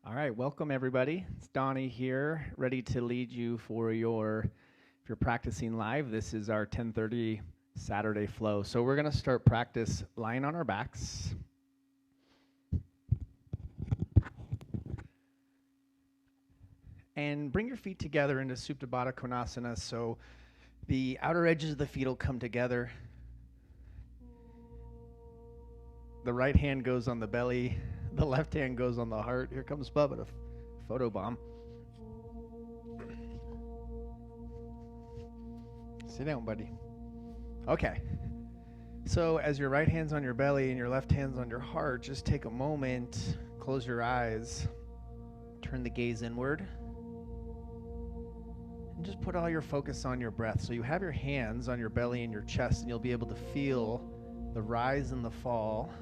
All right, welcome everybody. It's Donnie here, ready to lead you for if you're practicing live, this is our 10:30 Saturday flow. So we're going to start practice lying on our backs. And bring your feet together into Supta Baddha Konasana. So the outer edges of the feet will come together. The right hand goes on the belly, the left hand goes on the heart. Here comes Bubba, the photo bomb. Sit down, buddy. Okay. So as your right hand's on your belly and your left hand's on your heart, just take a moment, close your eyes, turn the gaze inward, and just put all your focus on your breath. So you have your hands on your belly and your chest, and you'll be able to feel the rise and the fall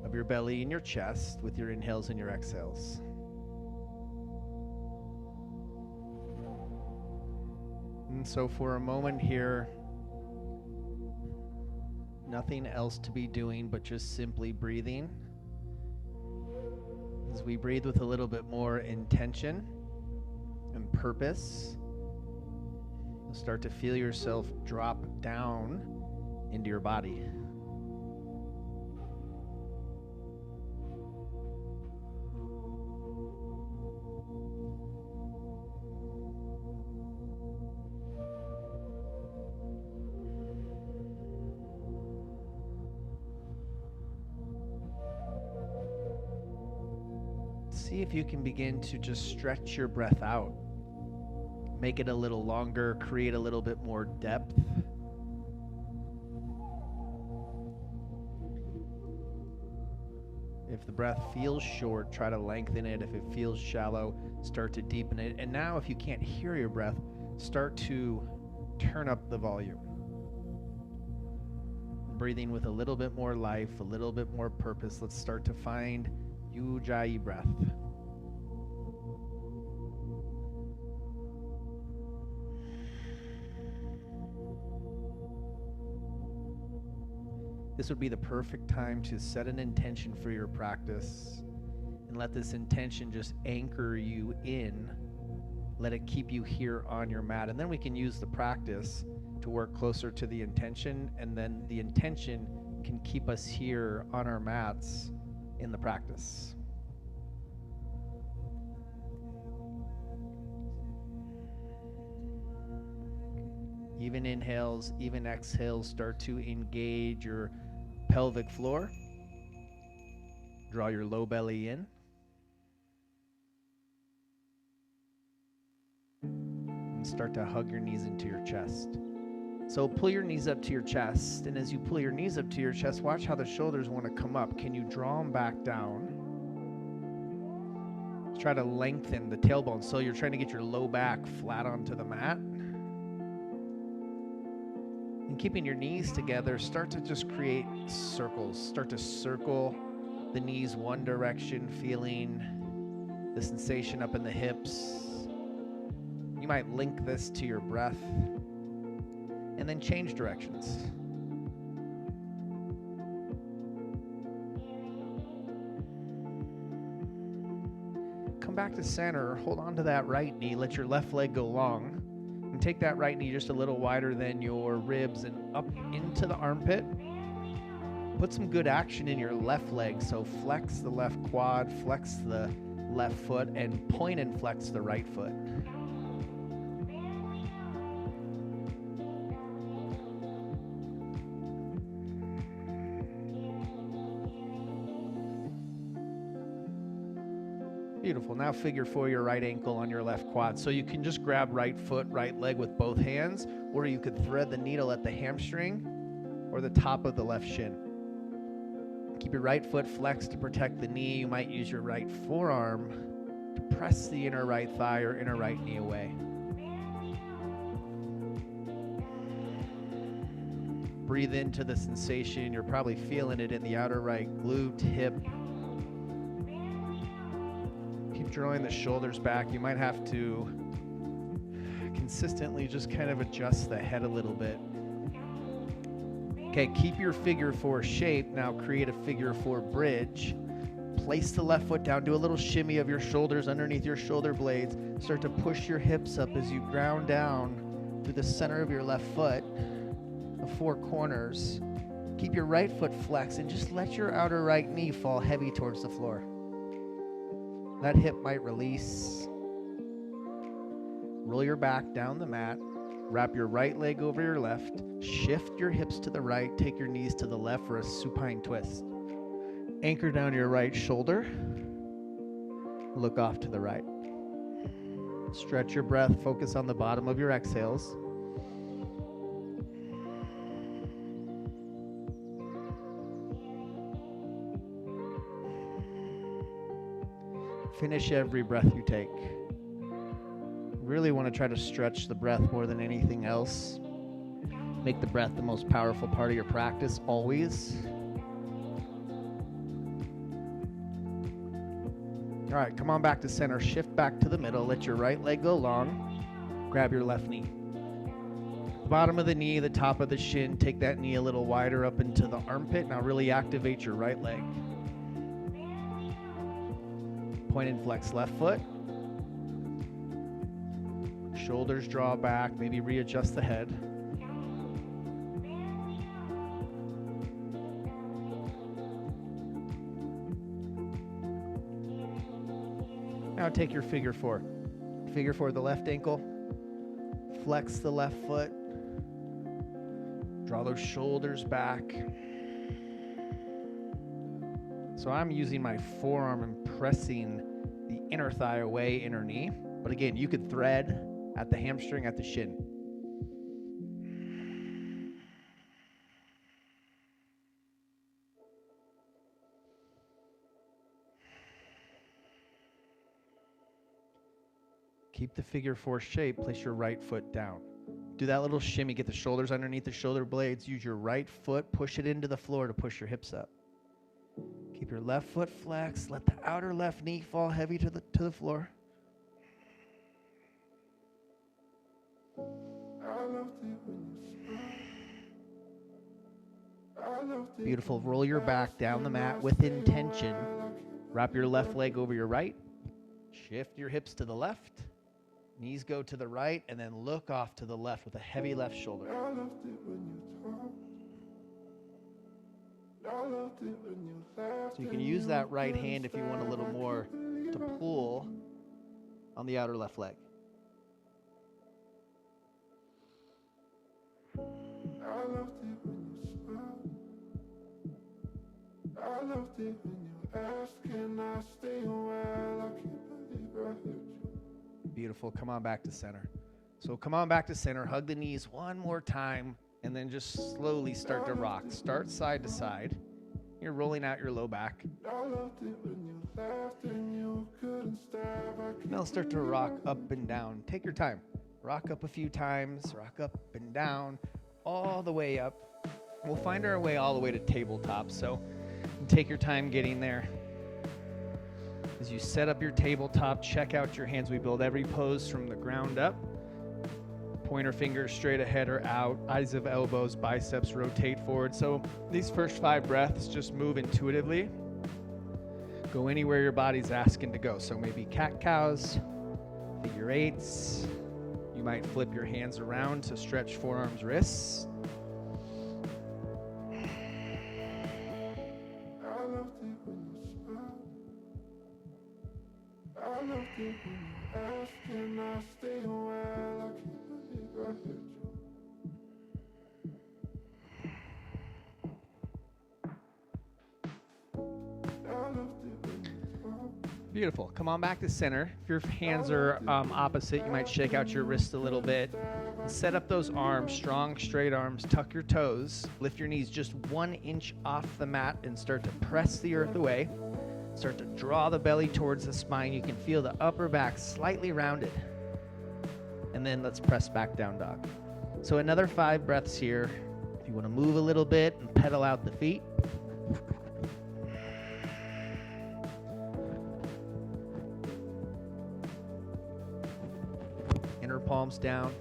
of your belly and your chest with your inhales and your exhales. And so for a moment here, nothing else to be doing but just simply breathing. As we breathe with a little bit more intention and purpose, you'll start to feel yourself drop down into your body. See if you can begin to just stretch your breath out. Make it a little longer, create a little bit more depth. If the breath feels short, try to lengthen it. If it feels shallow, start to deepen it. And now if you can't hear your breath, start to turn up the volume. Breathing with a little bit more life, a little bit more purpose. Let's start to find Ujjayi breath. This would be the perfect time to set an intention for your practice and let this intention just anchor you in. Let it keep you here on your mat. And then we can use the practice to work closer to the intention, and then the intention can keep us here on our mats in the practice. Even inhales, even exhales start to engage your pelvic floor. Draw your low belly in. And start to hug your knees into your chest. So pull your knees up to your chest, and as you pull your knees up to your chest, watch how the shoulders want to come up. Can you draw them back down? Try to lengthen the tailbone, so you're trying to get your low back flat onto the mat. And keeping your knees together, start to just create circles. Start to circle the knees one direction, feeling the sensation up in the hips. You might link this to your breath, and then change directions. Come back to center, hold on to that right knee, let your left leg go long, and take that right knee just a little wider than your ribs and up into the armpit. Put some good action in your left leg, so flex the left quad, flex the left foot, and point and flex the right foot. Beautiful. Now figure for your right ankle on your left quad. So you can just grab right foot, right leg with both hands, or you could thread the needle at the hamstring or the top of the left shin. Keep your right foot flexed to protect the knee. You might use your right forearm to press the inner right thigh or inner right knee away. Breathe into the sensation. You're probably feeling it in the outer right glute, hip. Drawing the shoulders back. You might have to consistently just kind of adjust the head a little bit. Okay, keep your figure four shape. Now create a figure four bridge. Place the left foot down. Do a little shimmy of your shoulders underneath your shoulder blades. Start to push your hips up as you ground down through the center of your left foot, the four corners. Keep your right foot flexed and just let your outer right knee fall heavy towards the floor. That hip might release. Roll your back down the mat. Wrap your right leg over your left. Shift your hips to the right. Take your knees to the left for a supine twist. Anchor down your right shoulder. Look off to the right. Stretch your breath. Focus on the bottom of your exhales. Finish every breath you take. Really want to try to stretch the breath more than anything else. Make the breath the most powerful part of your practice always. All right, come on back to center. Shift back to the middle. Let your right leg go long. Grab your left knee. Bottom of the knee, the top of the shin. Take that knee a little wider up into the armpit. Now really activate your right leg. Point and flex left foot. Shoulders draw back, maybe readjust the head. Now take your figure four. Figure four, the left ankle. Flex the left foot. Draw those shoulders back. So I'm using my forearm and pressing the inner thigh away, inner knee. But again, you could thread at the hamstring, at the shin. Keep the figure four shape. Place your right foot down. Do that little shimmy. Get the shoulders underneath the shoulder blades. Use your right foot. Push it into the floor to push your hips up. Keep your left foot flexed. Let the outer left knee fall heavy to the floor. Beautiful. Roll your back down the mat with intention. Wrap your left leg over your right. Shift your hips to the left. Knees go to the right, and then look off to the left with a heavy left shoulder. So you can use that right hand if you want a little more to pull on the outer left leg. Beautiful. Come on back to center. So come on back to center. Hug the knees one more time, and then just slowly start to rock. Start side to side. You're rolling out your low back. Now start to rock up and down. Take your time. Rock up a few times. Rock up and down. All the way up. We'll find our way all the way to tabletop. So take your time getting there. As you set up your tabletop, check out your hands. We build every pose from the ground up. Pointer fingers straight ahead or out. Eyes of elbows, biceps rotate forward. So these first 5 breaths, just move intuitively. Go anywhere your body's asking to go. So maybe cat-cows, figure 8s. You might flip your hands around to stretch forearms, wrists. Beautiful. Come on back to center. If your hands are opposite, you might shake out your wrists a little bit. Set up those arms, strong, straight arms. Tuck your toes. Lift your knees just 1 inch off the mat and start to press the earth away. Start to draw the belly towards the spine. You can feel the upper back slightly rounded. And then let's press back down dog. So another 5 breaths here. If you want to move a little bit and pedal out the feet. Inner palms down,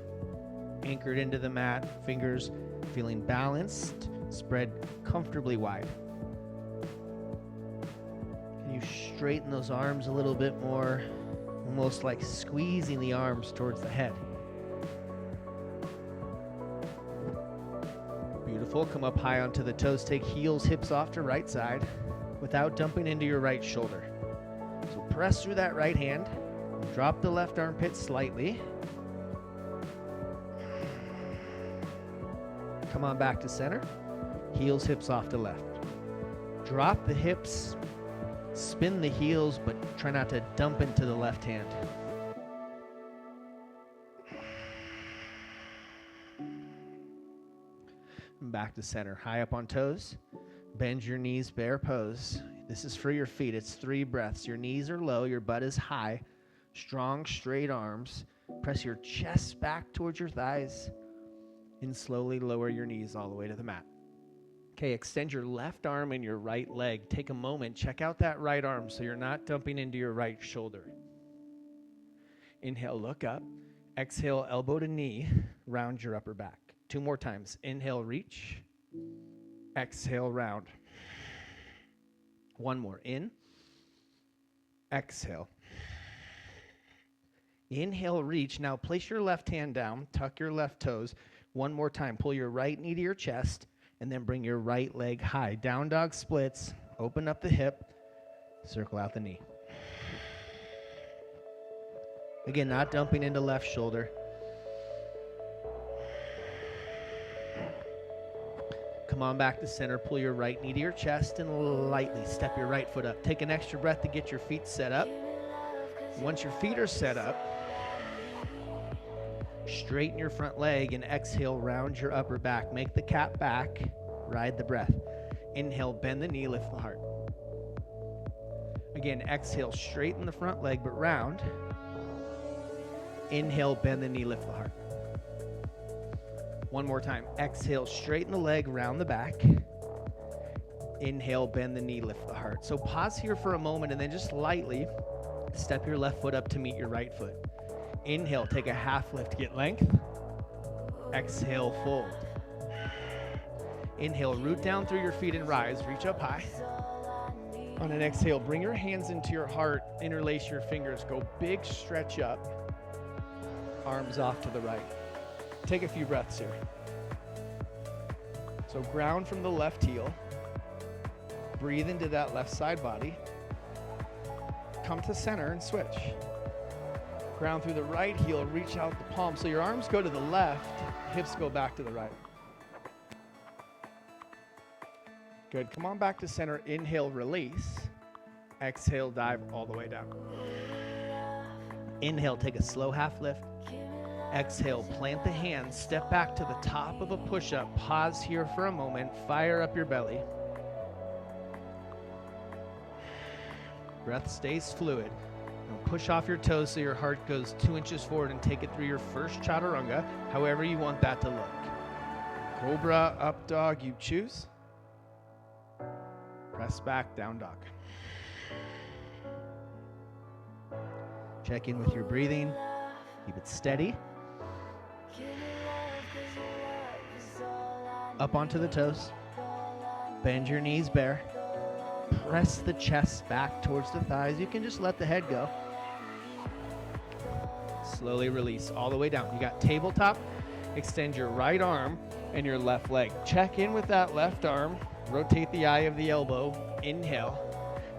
anchored into the mat, fingers feeling balanced, spread comfortably wide. Can you straighten those arms a little bit more, almost like squeezing the arms towards the head. Beautiful. Come up high onto the toes. Take heels, hips off to right side without dumping into your right shoulder. So press through that right hand. Drop the left armpit slightly. Come on back to center. Heels, hips off to left. Drop the hips. Spin the heels, but try not to dump into the left hand. Back to center. High up on toes. Bend your knees, bear pose. This is for your feet. It's 3 breaths. Your knees are low. Your butt is high. Strong, straight arms. Press your chest back towards your thighs. And slowly lower your knees all the way to the mat. Okay, extend your left arm and your right leg. Take a moment. Check out that right arm so you're not dumping into your right shoulder. Inhale, look up. Exhale, elbow to knee. Round your upper back. 2 more times. Inhale, reach. Exhale, round. 1 more. In. Exhale. Inhale, reach. Now place your left hand down. Tuck your left toes. 1 more time. Pull your right knee to your chest. And then bring your right leg high. Down dog splits. Open up the hip. Circle out the knee. Again, not dumping into left shoulder. Come on back to center. Pull your right knee to your chest and lightly step your right foot up. Take an extra breath to get your feet set up. Once your feet are set up, straighten your front leg and exhale, round your upper back. Make the cat back. Ride the breath. Inhale, bend the knee, lift the heart. Again, exhale, straighten the front leg, but round. Inhale, bend the knee, lift the heart. 1 more time. Exhale, straighten the leg, round the back. Inhale, bend the knee, lift the heart. So pause here for a moment and then just lightly step your left foot up to meet your right foot. Inhale, take a half lift, get length. Exhale, fold. Inhale, root down through your feet and rise. Reach up high. On an exhale, bring your hands into your heart. Interlace your fingers. Go big stretch up. Arms off to the right. Take a few breaths here. So ground from the left heel. Breathe into that left side body. Come to center and switch. Ground through the right heel, reach out the palm. So your arms go to the left, hips go back to the right. Good. Come on back to center. Inhale, release. Exhale, dive all the way down. Inhale, take a slow half lift. Exhale, plant the hands, step back to the top of a push-up. Pause here for a moment. Fire up your belly. Breath stays fluid. And push off your toes so your heart goes 2 inches forward and take it through your first chaturanga, however you want that to look. Cobra, up dog, you choose. Press back, down dog. Check in with your breathing. Keep it steady. Up onto the toes. Bend your knees bare. Press the chest back towards the thighs. You can just let the head go. Slowly release all the way down. You got tabletop. Extend your right arm and your left leg. Check in with that left arm. Rotate the eye of the elbow. Inhale.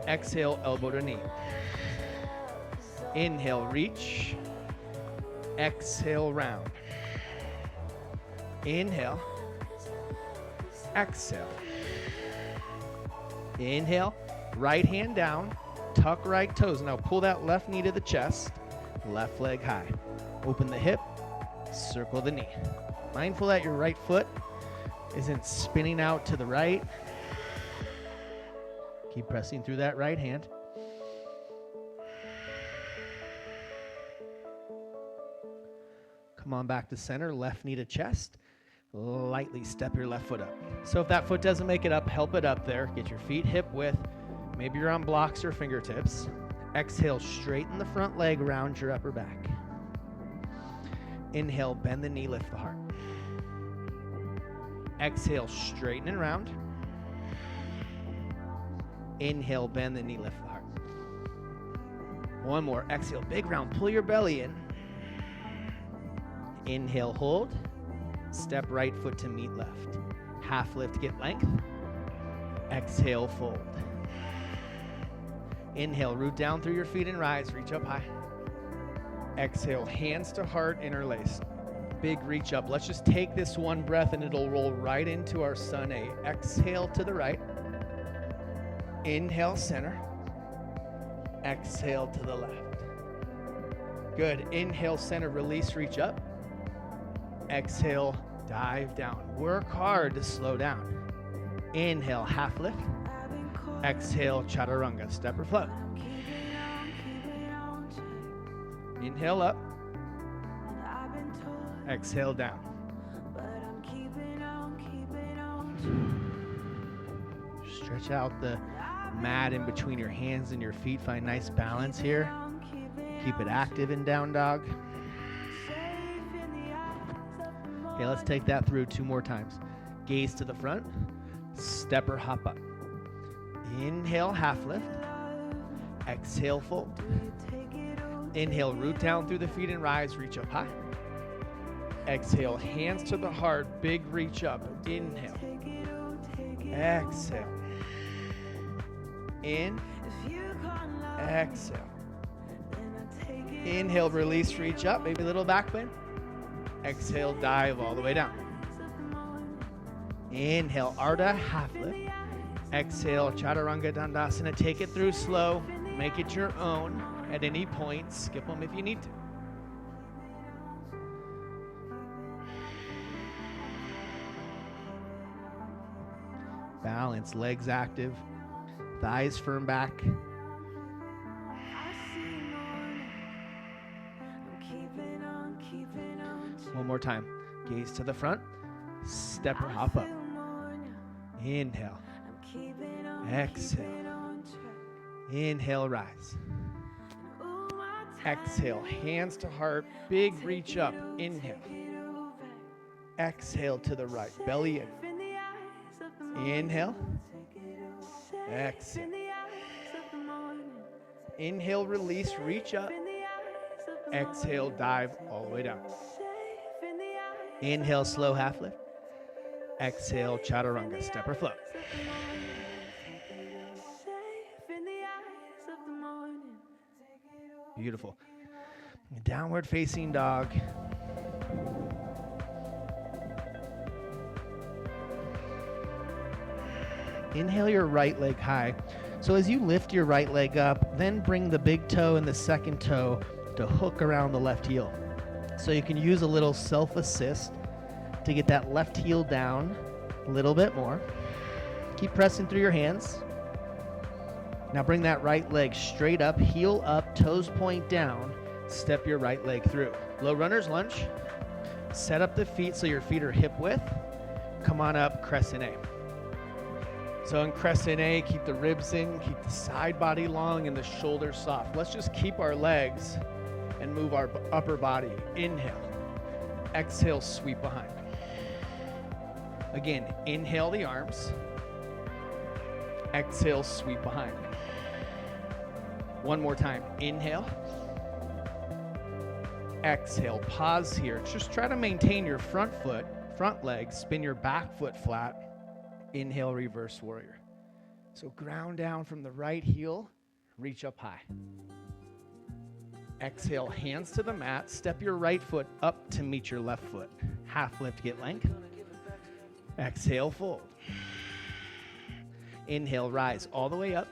Exhale, elbow to knee. Inhale, reach. Exhale, round. Inhale. Exhale. Inhale. Right hand down. Tuck right toes. Now pull that left knee to the chest. Left leg high. Open the hip. Circle the knee. Mindful that your right foot isn't spinning out to the right. Keep pressing through that right hand. Come on back to center, left knee to chest. Lightly step your left foot up. So if that foot doesn't make it up, help it up there. Get your feet hip width. Maybe you're on blocks or fingertips. Exhale, straighten the front leg, round your upper back. Inhale, bend the knee, lift the heart. Exhale, straighten and round. Inhale, bend the knee, lift the heart. One more. Exhale, big round. Pull your belly in. Inhale, hold. Step right foot to meet left. Half lift, get length. Exhale, fold. Inhale, root down through your feet and rise. Reach up high. Exhale, hands to heart, interlace. Big reach up. Let's just take this one breath and it'll roll right into our Sun A. Exhale to the right. Inhale, center. Exhale to the left. Good. Inhale, center, release, reach up. Exhale, dive down. Work hard to slow down. Inhale, half lift. Exhale, chaturanga, step or float. Inhale up. Exhale down. Stretch out the mat in between your hands and your feet. Find nice balance here. Keep it active in down dog. Okay, let's take that through 2 more times. Gaze to the front. Step or hop up. Inhale, half lift. Exhale, fold. Inhale, root down through the feet and rise. Reach up high. Exhale, hands to the heart. Big reach up. Inhale. Exhale. In. Exhale. Inhale, release, reach up. Maybe a little back bend. Exhale, dive all the way down. Inhale, Ardha, half lift. Exhale, Chaturanga Dandasana. Take it through slow. Make it your own at any point. Skip them if you need to. Balance, legs active, thighs firm back. One more time. Gaze to the front. Step or hop up. Inhale. Exhale. Inhale, rise. Exhale, hands to heart. Big reach up. Inhale. Exhale to the right. Belly in. Inhale. Exhale. Inhale, release, reach up. Exhale, dive all the way down. Inhale, slow half lift. Exhale, chaturanga, step or float. Beautiful. Downward facing dog. Inhale your right leg high. So as you lift your right leg up, then bring the big toe and the second toe to hook around the left heel. So you can use a little self-assist to get that left heel down a little bit more. Keep pressing through your hands. Now bring that right leg straight up, heel up, toes point down. Step your right leg through. Low runner's lunge. Set up the feet so your feet are hip width. Come on up, crescent A. So in crescent A, keep the ribs in, keep the side body long and the shoulders soft. Let's just keep our legs and move our upper body. Inhale. Exhale, sweep behind. Again, inhale the arms. Exhale, sweep behind. One more time. Inhale. Exhale. Pause here. Just try to maintain your front foot, front leg. Spin your back foot flat. Inhale, reverse warrior. So ground down from the right heel. Reach up high. Exhale, hands to the mat. Step your right foot up to meet your left foot. Half lift, get length. Exhale, fold. Inhale, rise all the way up.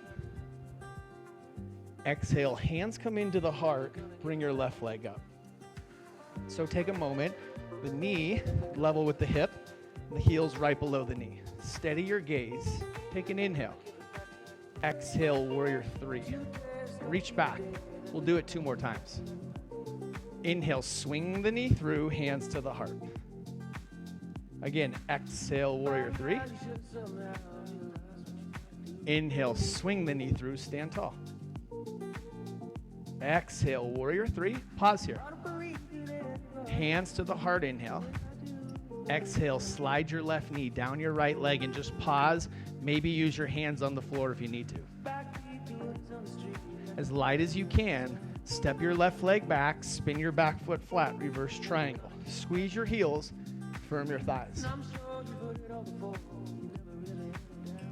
Exhale, hands come into the heart. Bring your left leg up. So take a moment. The knee level with the hip. The heel's right below the knee. Steady your gaze. Take an inhale. Exhale, warrior 3. Reach back. We'll do it 2 more times. Inhale, swing the knee through, hands to the heart. Again, exhale, warrior 3. Inhale, swing the knee through, stand tall. Exhale, warrior 3. Pause here. Hands to the heart, inhale. Exhale, slide your left knee down your right leg and just pause. Maybe use your hands on the floor if you need to. As light as you can. Step your left leg back, spin your back foot flat, reverse triangle. Squeeze your heels, firm your thighs.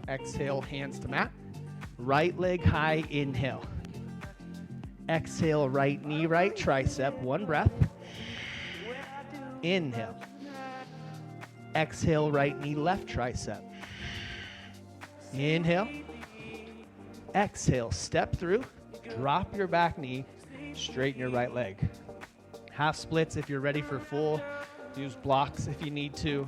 Exhale, hands to mat. Right leg high, inhale. Exhale, right knee, right tricep, one breath. Inhale. Exhale, right knee, left tricep. Inhale. Exhale, step through, drop your back knee, straighten your right leg. Half splits if you're ready for full. Use blocks if you need to.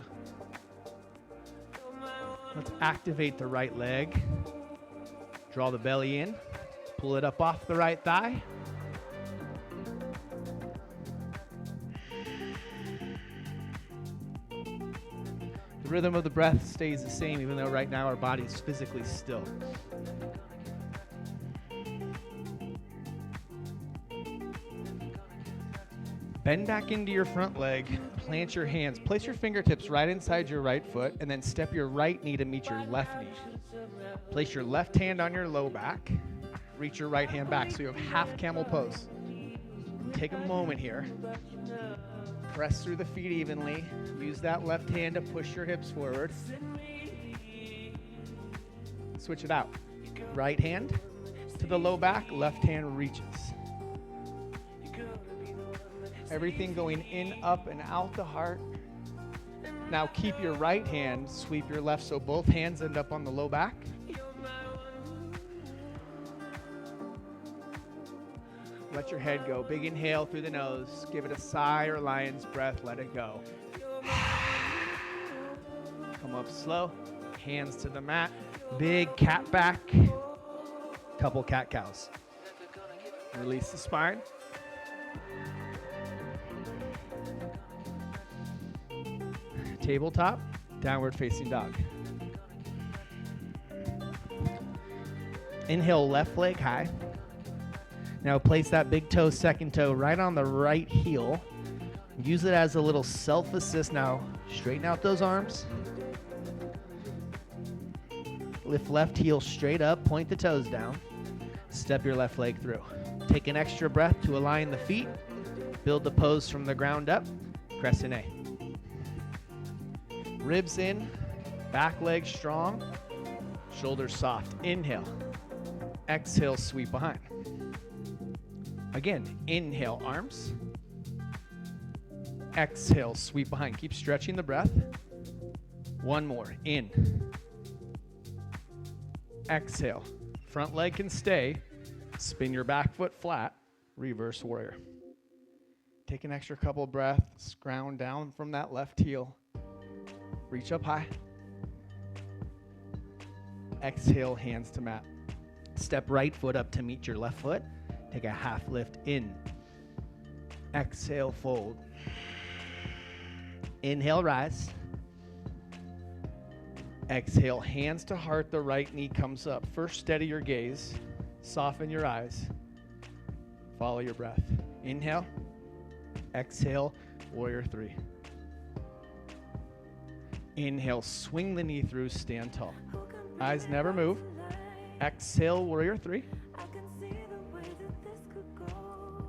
Let's activate the right leg. Draw the belly in. Pull it up off the right thigh. The rhythm of the breath stays the same, even though right now our body's physically still. Bend back into your front leg, plant your hands, place your fingertips right inside your right foot, and then step your right knee to meet your left knee. Place your left hand on your low back, reach your right hand back so you have half camel pose. Take a moment here, press through the feet evenly, use that left hand to push your hips forward. Switch it out. Right hand to the low back, left hand reaches. Everything going in, up, and out the heart. Now keep your right hand, sweep your left so both hands end up on the low back. Let your head go. Big inhale through the nose. Give it a sigh or lion's breath. Let it go. Come up slow. Hands to the mat. Big cat back. Couple cat cows. Release the spine. Tabletop, downward facing dog. Inhale, left leg high. Now place that big toe, second toe right on the right heel. Use it as a little self-assist. Now straighten out those arms. Lift left heel straight up, point the toes down. Step your left leg through. Take an extra breath to align the feet. Build the pose from the ground up. Crescent A. Ribs in, back leg strong, shoulders soft. Inhale. Exhale, sweep behind. Again, inhale, arms. Exhale, sweep behind. Keep stretching the breath. One more. In. Exhale. Front leg can stay. Spin your back foot flat. Reverse warrior. Take an extra couple breaths. Ground down from that left heel. Reach up high. Exhale, hands to mat. Step right foot up to meet your left foot. Take a half lift in. Exhale, fold. Inhale, rise. Exhale, hands to heart. The right knee comes up. First, steady your gaze. Soften your eyes. Follow your breath. Inhale. Exhale, warrior three. Inhale, swing the knee through, stand tall. Eyes never move. Exhale, warrior three.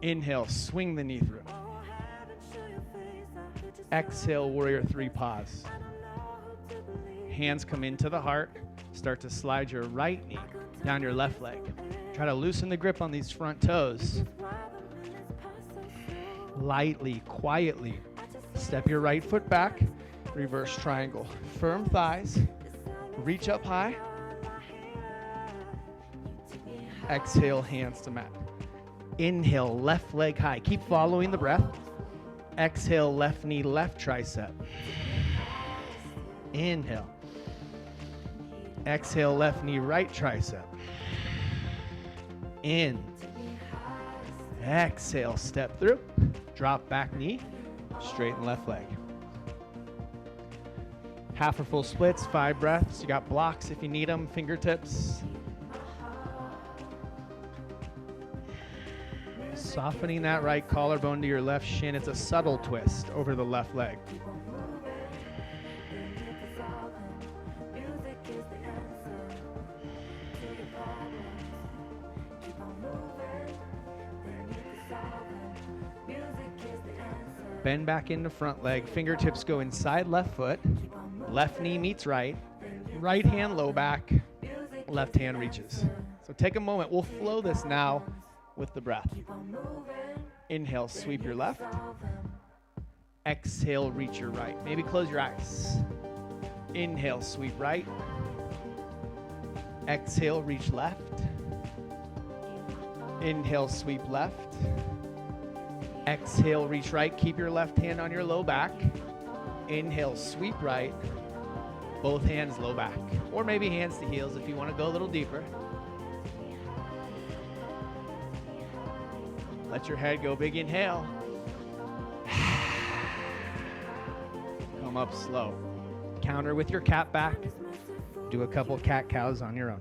Inhale, swing the knee through. Exhale, warrior three, pause. Hands come into the heart. Start to slide your right knee down your left leg. Try to loosen the grip on these front toes. Lightly, quietly, step your right foot back. Reverse triangle. Firm thighs. Reach up high. Exhale, hands to mat. Inhale, left leg high. Keep following the breath. Exhale, left knee, left tricep. Inhale. Exhale, left knee, right tricep. In. Exhale, step through. Drop back knee. Straighten left leg. Half or full splits, 5 breaths. You got blocks if you need them, fingertips. Softening that right collarbone to your left shin. It's a subtle twist over the left leg. Bend back into front leg. Fingertips go inside left foot. Left knee meets right. Right hand low back. Left hand reaches. So take a moment. We'll flow this now with the breath. Inhale, sweep your left. Exhale, reach your right. Maybe close your eyes. Inhale, sweep right. Exhale, reach left. Inhale, sweep left. Exhale, reach right. Keep your left hand on your low back. Inhale, sweep right. Both hands low back. Or maybe hands to heels if you want to go a little deeper. Let your head go. Big inhale. Come up slow. Counter with your cat back. Do a couple cat-cows on your own.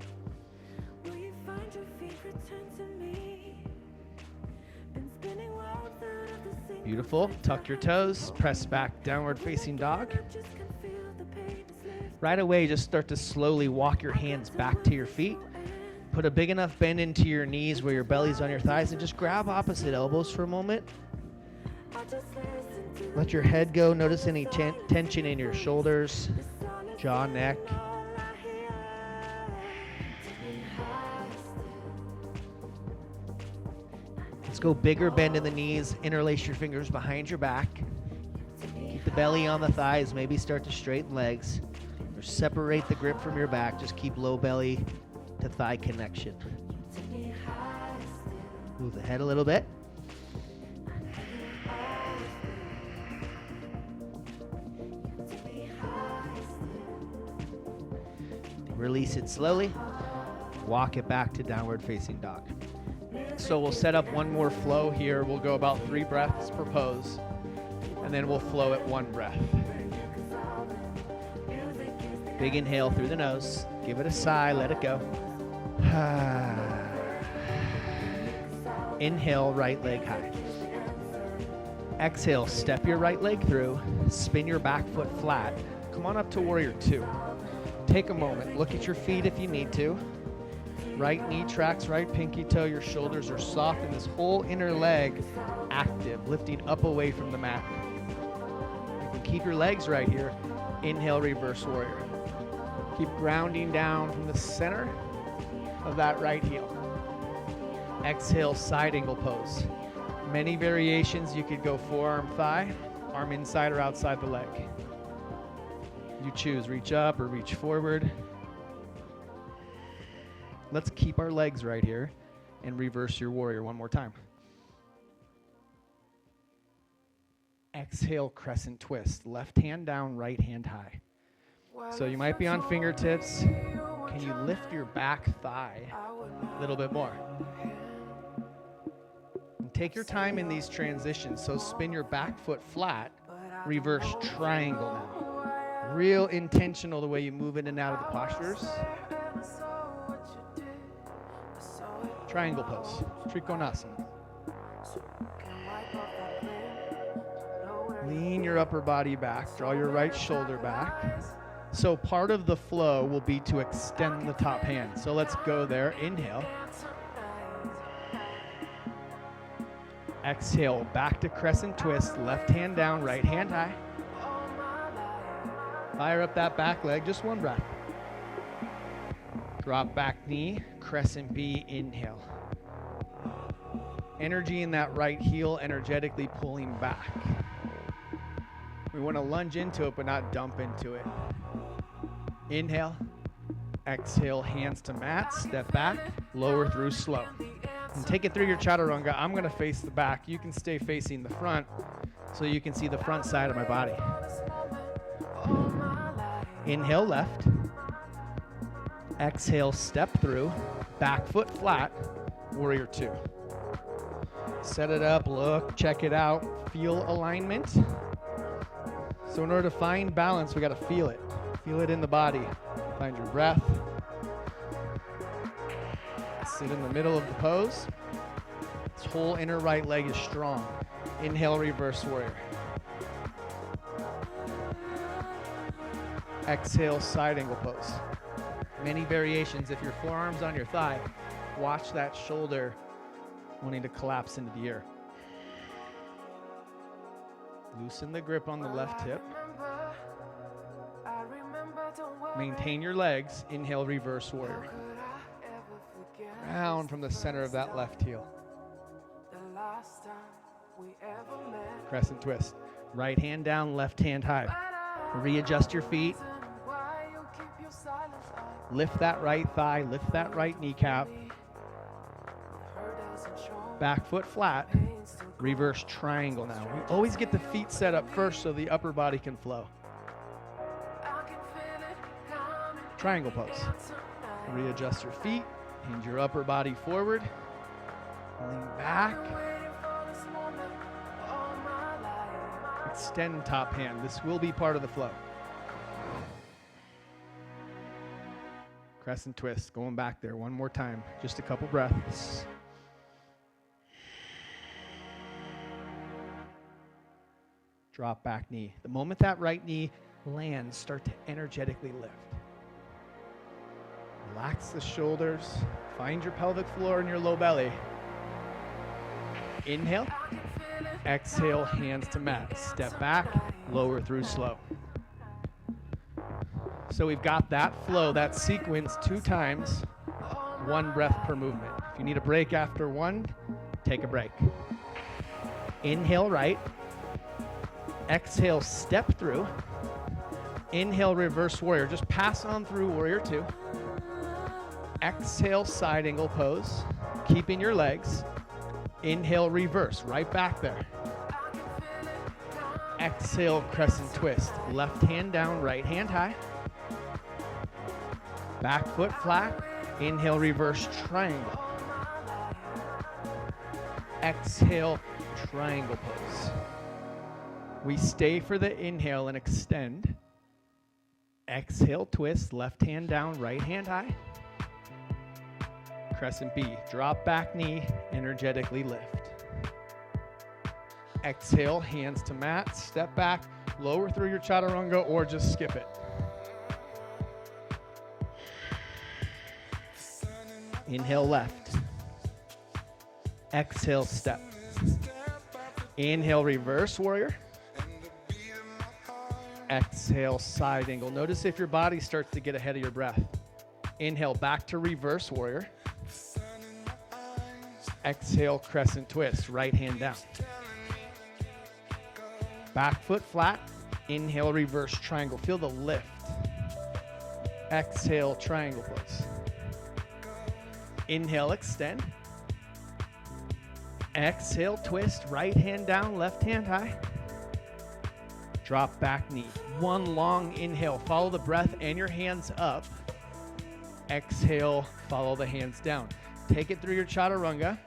Beautiful. Tuck your toes. Press back. Downward facing dog. Right away, just start to slowly walk your hands back to your feet. Put a big enough bend into your knees where your belly's on your thighs, and just grab opposite elbows for a moment. Let your head go. Notice any tension in your shoulders, jaw, neck. Let's go bigger bend in the knees. Interlace your fingers behind your back. Keep the belly on the thighs. Maybe start to straighten legs. Or separate the grip from your back. Just keep low belly to thigh connection. Move the head a little bit. Release it slowly. Walk it back to downward facing dog. So we'll set up one more flow here. We'll go about 3 breaths per pose. And then we'll flow at 1 breath. Big inhale through the nose. Give it a sigh. Let it go. Inhale, right leg high. Exhale, step your right leg through. Spin your back foot flat. Come on up to warrior 2. Take a moment. Look at your feet if you need to. Right knee tracks right pinky toe. Your shoulders are soft and this whole inner leg active, lifting up away from the mat. You can keep your legs right here. Inhale, reverse warrior. Keep grounding down from the center of that right heel. Exhale, side angle pose. Many variations. You could go forearm thigh, arm inside or outside the leg. You choose, reach up or reach forward. Let's keep our legs right here and reverse your warrior one more time. Exhale, crescent twist. Left hand down, right hand high. So you might be on fingertips. Can you lift your back thigh a little bit more? And take your time in these transitions. So spin your back foot flat, reverse triangle now. Real intentional the way you move in and out of the postures. Triangle pose, Trikonasana. Lean your upper body back, draw your right shoulder back. So part of the flow will be to extend the top hand. So let's go there. Inhale. Exhale, back to crescent twist. Left hand down, right hand high. Fire up that back leg, just 1 breath. Drop back knee, crescent B, inhale. Energy in that right heel, energetically pulling back. We want to lunge into it, but not dump into it. Inhale, exhale, hands to mat, step back, lower through slow. And take it through your chaturanga. I'm going to face the back. You can stay facing the front so you can see the front side of my body. Inhale, left. Exhale, step through, back foot flat, warrior 2. Set it up, look, check it out, feel alignment. So in order to find balance, we got to feel it. Feel it in the body. Find your breath. Sit in the middle of the pose. This whole inner right leg is strong. Inhale, reverse warrior. Exhale, side angle pose. Many variations. If your forearm's on your thigh, watch that shoulder wanting to collapse into the ear. Loosen the grip on the left hip. Maintain your legs. Inhale, reverse warrior. Round from the center of that left heel. Crescent twist. Right hand down, left hand high. Readjust your feet. Lift that right thigh, lift that right kneecap. Back foot flat. Reverse triangle now. We always get the feet set up first so the upper body can flow. Triangle pose. Readjust your feet. Hinge your upper body forward. Lean back. Extend top hand. This will be part of the flow. Crescent twist. Going back there one more time. Just a couple breaths. Drop back knee. The moment that right knee lands, start to energetically lift. Relax the shoulders. Find your pelvic floor and your low belly. Inhale. Exhale, hands to mat. Step back, lower through slow. So we've got that flow, that sequence 2 times, 1 breath per movement. If you need a break after one, take a break. Inhale right. Exhale, step through. Inhale, reverse warrior. Just pass on through warrior 2. Exhale, side angle pose. Keeping your legs. Inhale, reverse, right back there. Exhale, crescent twist. Left hand down, right hand high. Back foot flat. Inhale, reverse triangle. Exhale, triangle pose. We stay for the inhale and extend. Exhale, twist, left hand down, right hand high. Crescent B, drop back knee, energetically lift. Exhale, hands to mat, step back, lower through your chaturanga or just skip it. Inhale left. Exhale step. Inhale reverse warrior. Exhale side angle. Notice if your body starts to get ahead of your breath. Inhale back to reverse warrior. Exhale, crescent twist, right hand down. Back foot flat. Inhale, reverse triangle. Feel the lift. Exhale, triangle pose. Inhale, extend. Exhale, twist, right hand down, left hand high. Drop back knee. One long inhale. Follow the breath and your hands up. Exhale, follow the hands down. Take it through your chaturanga.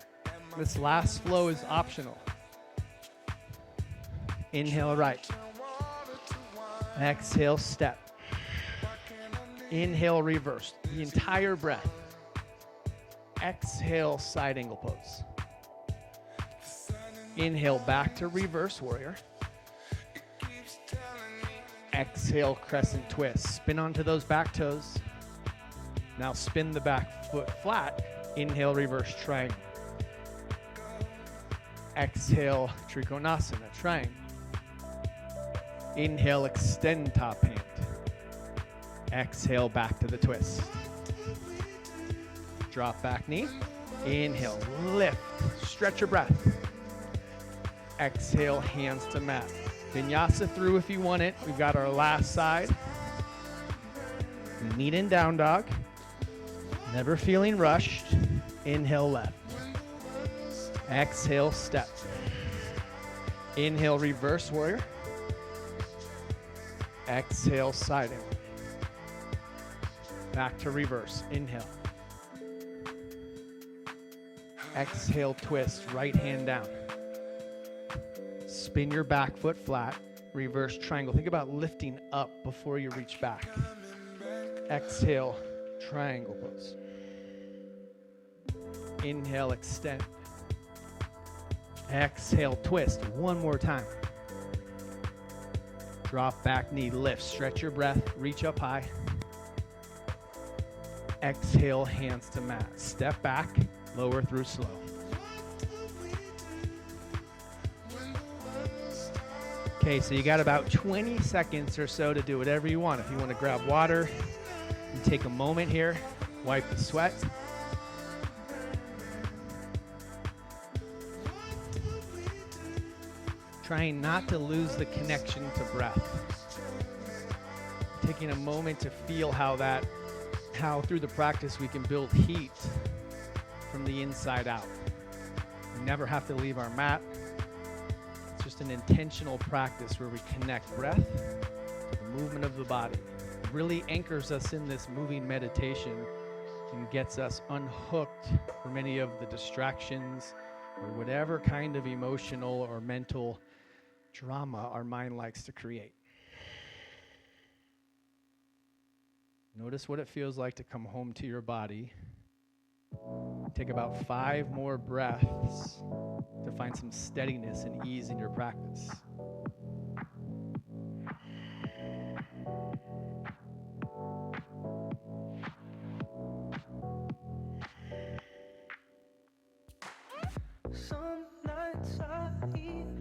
This last flow is optional. Inhale right. Exhale step. Inhale reverse. The entire breath. Exhale side angle pose. Inhale back to reverse warrior. Exhale crescent twist. Spin onto those back toes. Now spin the back foot flat. Inhale reverse triangle. Exhale Trikonasana triangle. Inhale extend top hand. Exhale back to the twist. Drop back knee. Inhale lift. Stretch your breath. Exhale hands to mat. Vinyasa through if you want it. We've got our last side. Knee in down dog. Never feeling rushed. Inhale left. Exhale step. Inhale reverse warrior. Exhale side angle. Back to reverse. Inhale. Exhale twist. Right hand down. Spin your back foot flat. Reverse triangle. Think about lifting up before you reach back. Exhale triangle pose. Inhale extend. Exhale twist. One more time. Drop back knee, lift, stretch your breath, reach up high. Exhale, hands to mat. Step back, lower through slow. Okay, so you got about 20 seconds or so to do whatever you want. If you want to grab water, you take a moment here, wipe the sweat. Trying not to lose the connection to breath. Taking a moment to feel how through the practice we can build heat from the inside out. We never have to leave our mat. It's just an intentional practice where we connect breath to the movement of the body. It really anchors us in this moving meditation and gets us unhooked from many of the distractions or whatever kind of emotional or mental drama our mind likes to create. Notice what it feels like to come home to your body. Take about 5 more breaths to find some steadiness and ease in your practice.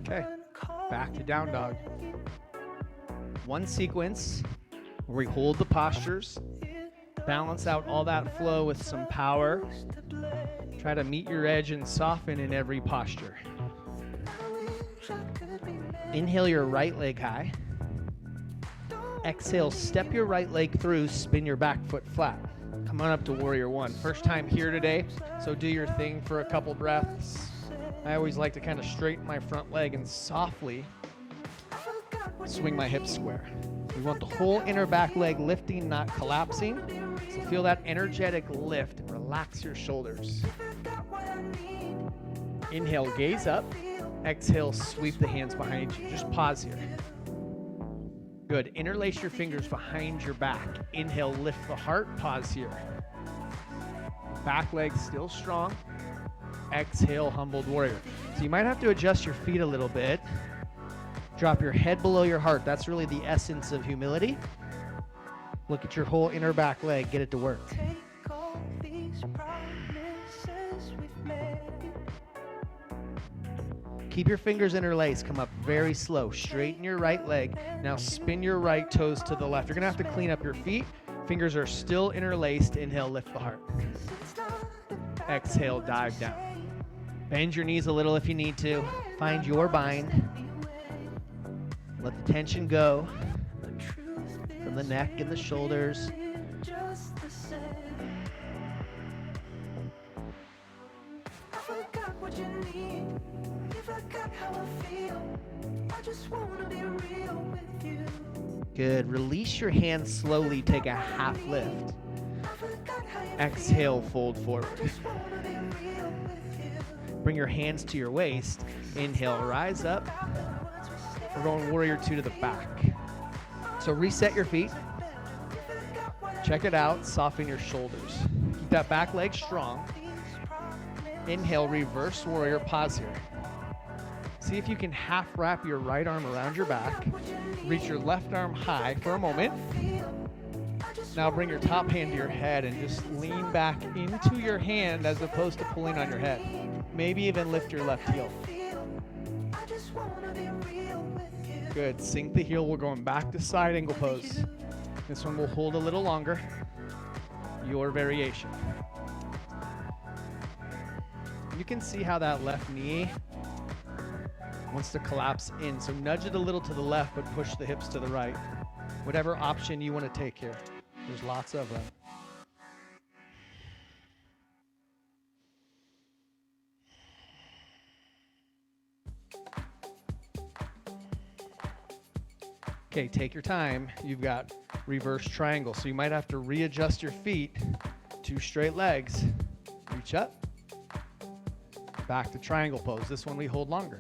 Okay, back to down dog. One sequence where we hold the postures, balance out all that flow with some power. Try to meet your edge and soften in every posture. Inhale your right leg high. Exhale, step your right leg through, spin your back foot flat. Come on up to Warrior One. First time here today, so do your thing for a couple breaths. I always like to kind of straighten my front leg and softly swing my hips square. We want the whole inner back leg lifting, not collapsing. So feel that energetic lift and relax your shoulders. Inhale, gaze up. Exhale, sweep the hands behind you. Just pause here. Good. Interlace your fingers behind your back. Inhale, lift the heart. Pause here. Back leg still strong. Exhale, humbled warrior. So you might have to adjust your feet a little bit. Drop your head below your heart. That's really the essence of humility. Look at your whole inner back leg. Get it to work. Keep your fingers interlaced. Come up very slow. Straighten your right leg. Now spin your right toes to the left. You're going to have to clean up your feet. Fingers are still interlaced. Inhale, lift the heart. Exhale, dive down. Bend your knees a little if you need to. Find your bind. Let the tension go from the neck and the shoulders. Good. Release your hands slowly. Take a half lift. Exhale, fold forward. Bring your hands to your waist. Inhale, rise up. We're going Warrior Two to the back. So reset your feet. Check it out. Soften your shoulders. Keep that back leg strong. Inhale, reverse warrior. Pause here. See if you can half wrap your right arm around your back. Reach your left arm high for a moment. Now bring your top hand to your head and just lean back into your hand as opposed to pulling on your head. Maybe even lift your left heel. Good. Sink the heel. We're going back to side angle pose. This one will hold a little longer. Your variation. You can see how that left knee wants to collapse in. So nudge it a little to the left, but push the hips to the right. Whatever option you want to take here. There's lots of them. Okay, take your time. You've got reverse triangle, so you might have to readjust your feet. 2 straight legs. Reach up. Back to triangle pose. This one we hold longer.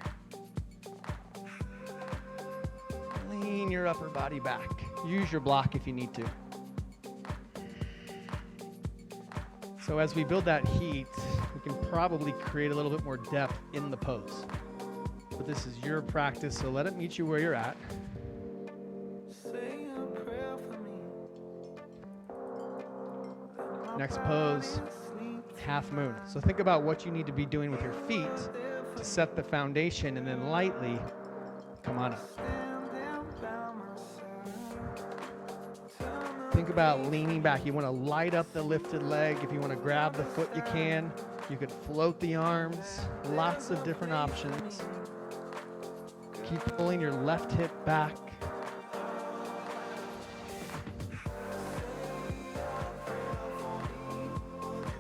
Lean your upper body back. Use your block if you need to. So as we build that heat, we can probably create a little bit more depth in the pose. But this is your practice, so let it meet you where you're at. Next pose, half moon. So think about what you need to be doing with your feet to set the foundation, and then lightly come on up. think about leaning back. You want to light up the lifted leg. If you want to grab the foot, you can. You could float the arms. Lots of different options. Keep pulling your left hip back.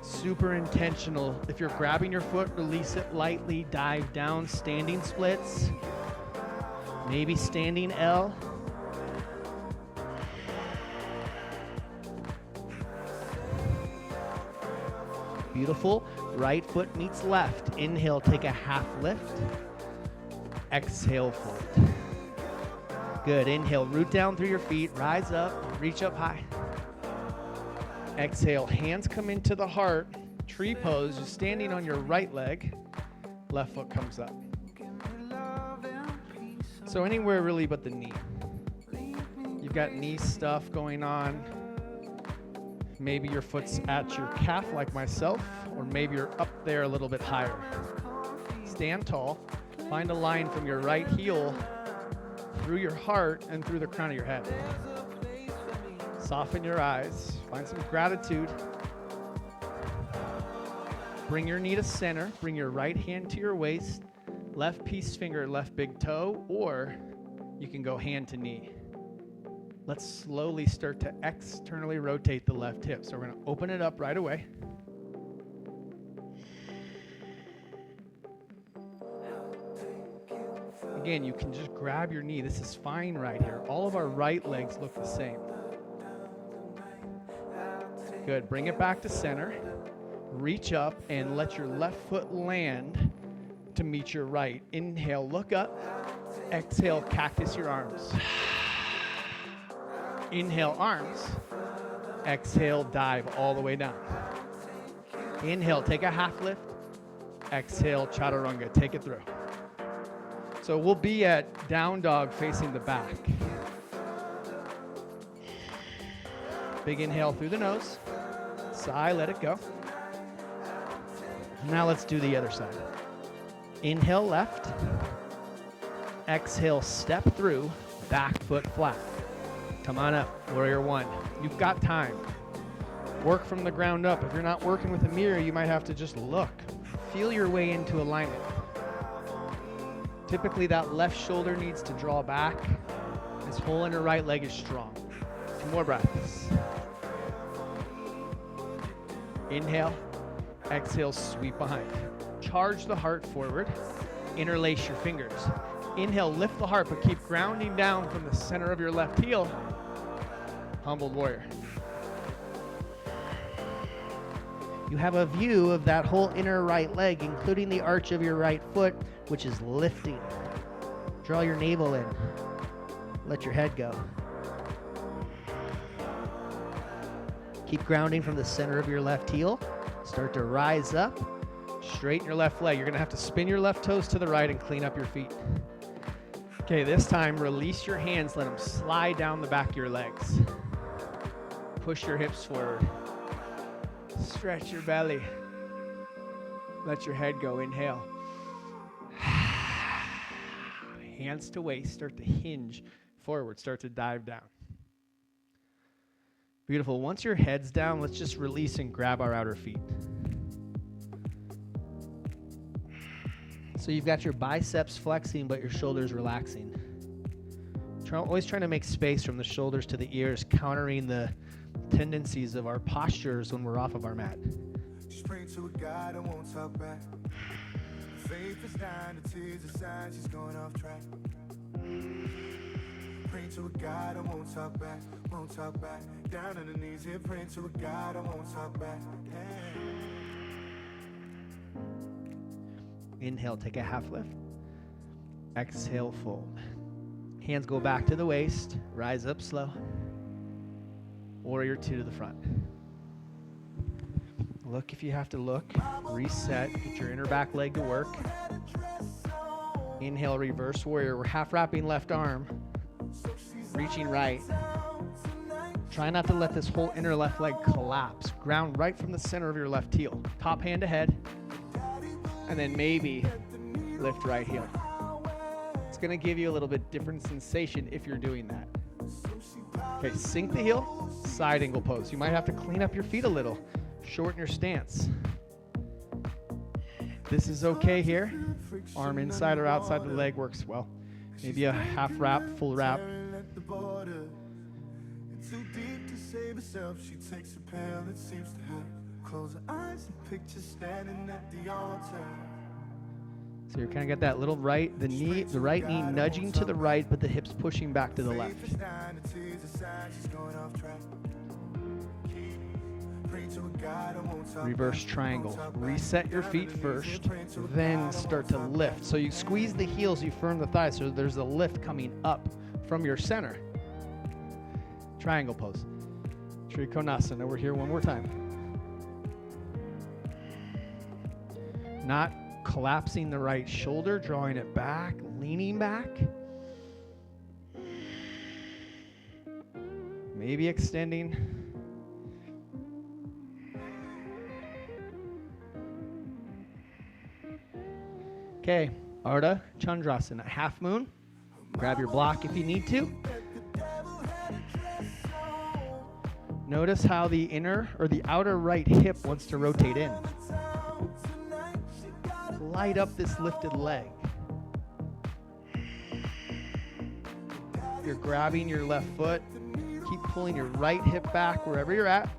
Super intentional. If you're grabbing your foot, release it lightly. Dive down, standing splits. Maybe standing L. Beautiful. Right foot meets left. Inhale, take a half lift. Exhale, fold. Good. Inhale, root down through your feet. Rise up, reach up high. Exhale, hands come into the heart. Tree pose, just standing on your right leg. Left foot comes up. So anywhere really but the knee. You've got knee stuff going on. Maybe your foot's at your calf like myself, or maybe you're up there a little bit higher. Stand tall. Find a line from your right heel through your heart and through the crown of your head. Soften your eyes. Find some gratitude. Bring your knee to center. Bring your right hand to your waist. Left peace finger, left big toe, or you can go hand to knee. Let's slowly start to externally rotate the left hip. So we're going to open it up right away. Again, you can just grab your knee. This is fine right here. All of our right legs look the same. Good. Bring it back to center. Reach up and let your left foot land to meet your right. Inhale, look up. Exhale, cactus your arms. Inhale, arms. Exhale, dive all the way down. Inhale, take a half lift. Exhale, chaturanga. Take it through. So we'll be at down dog facing the back. Big inhale through the nose. Sigh, let it go. Now let's do the other side. Inhale left. Exhale, step through. Back foot flat. Come on up, warrior one. You've got time. Work from the ground up. If you're not working with a mirror, you might have to just look. Feel your way into alignment. Typically that left shoulder needs to draw back. This whole inner right leg is strong. 2 more breaths. Inhale. Exhale, sweep behind. Charge the heart forward. Interlace your fingers. Inhale, lift the heart, but keep grounding down from the center of your left heel. Humbled warrior. You have a view of that whole inner right leg, including the arch of your right foot, which is lifting. Draw your navel in. Let your head go. Keep grounding from the center of your left heel. Start to rise up. Straighten your left leg. You're going to have to spin your left toes to the right and clean up your feet. Okay, this time release your hands. Let them slide down the back of your legs. Push your hips forward. Stretch your belly. Let your head go. Inhale. Hands to waist. Start to hinge forward. Start to dive down. Beautiful. Once your head's down, let's just release and grab our outer feet. So you've got your biceps flexing, but your shoulders relaxing. Always trying to make space from the shoulders to the ears, countering the tendencies of our postures when we're off of our mat. Straight to a guy that won't talk back. Faith is down, the tears are signs she's going off track. Pray to a God that won't talk back, won't talk back. Down on the knees here, praying to a God that won't talk back. Inhale, take a half lift. Exhale, fold. Hands go back to the waist. Rise up slow. Warrior two to the front. Look if you have to look. Reset. Get your inner back leg to work. Inhale, reverse warrior. We're half wrapping left arm. Reaching right. Try not to let this whole inner left leg collapse. Ground right from the center of your left heel. Top hand ahead. And then maybe lift right heel. It's going to give you a little bit different sensation if you're doing that. Okay, sink the heel. Side angle pose. You might have to clean up your feet a little. Shorten your stance. This is okay here. Arm inside or outside the leg works well. Maybe a half wrap, full wrap. Too deep to save herself, she takes a pill, it seems to help. Close her eyes and picture standing at the altar. So you're kind of got that little right, the right knee nudging to the right, but the hips pushing back to the left. Reverse triangle. Reset your feet first, then start to lift. So you squeeze the heels, you firm the thighs, so there's a lift coming up from your center. Triangle pose. Trikonasana. We're here one more time. Not collapsing the right shoulder, drawing it back, leaning back. Maybe extending. Okay, Ardha Chandrasana. Half moon. Grab your block if you need to. Notice how the inner or the outer right hip wants to rotate in. Light up this lifted leg. You're grabbing your left foot. Keep pulling your right hip back wherever you're at.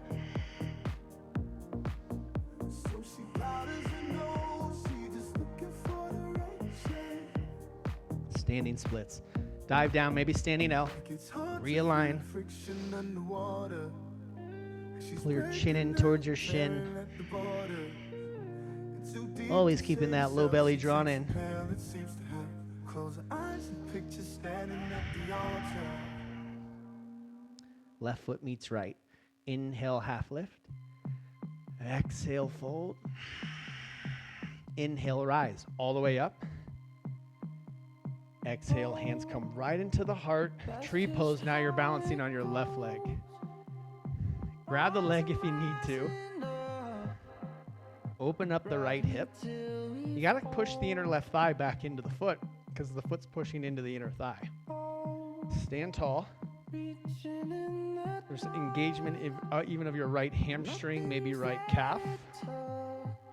Standing splits. Dive down, maybe standing L. Realign. Pull your chin in towards your shin. Always keeping that low belly drawn in. Left foot meets right. Inhale, half lift. Exhale, fold. Inhale, rise all the way up. Exhale, hands come right into the heart. Tree pose, now you're balancing on your left leg. Grab the leg if you need to. Open up the right hip. You gotta push the inner left thigh back into the foot because the foot's pushing into the inner thigh. Stand tall. There's engagement even of your right hamstring, maybe right calf.